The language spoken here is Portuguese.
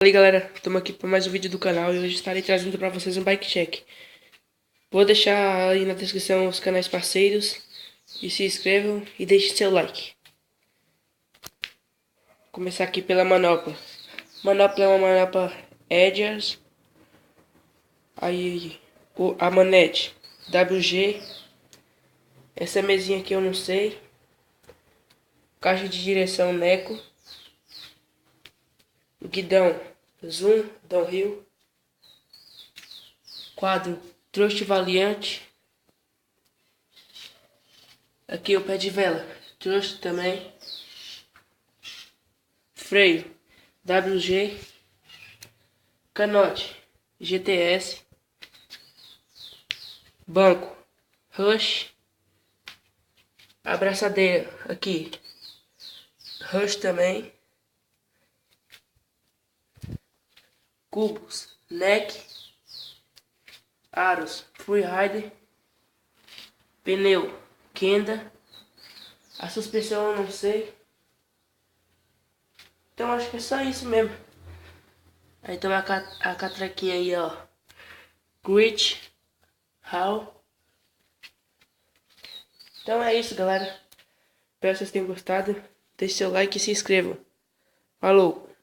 Fala aí galera, estamos aqui para mais um vídeo do canal e hoje estarei trazendo para vocês um bike check. Vou deixar aí na descrição os canais parceiros e se inscrevam e deixem seu like. Vou começar aqui pela manopla. Manopla é uma manopla Edgers. Aí a manete WG. Essa mesinha aqui eu não sei. Caixa de direção Neco. Guidão Zoom Downhill. Quadro Trust Valiant. Aqui o pé de vela Trust também. Freio WG. Canote GTS. Banco Rush. Abraçadeira aqui Rush também. Cubos Neck. Aros Freerider. Pneu Kenda. A suspensão eu não sei. Então acho que é só isso mesmo. Aí tem a catraquinha aí, ó. Grit How. Então é isso, galera. Espero que vocês tenham gostado. Deixe seu like e se inscrevam. Falou!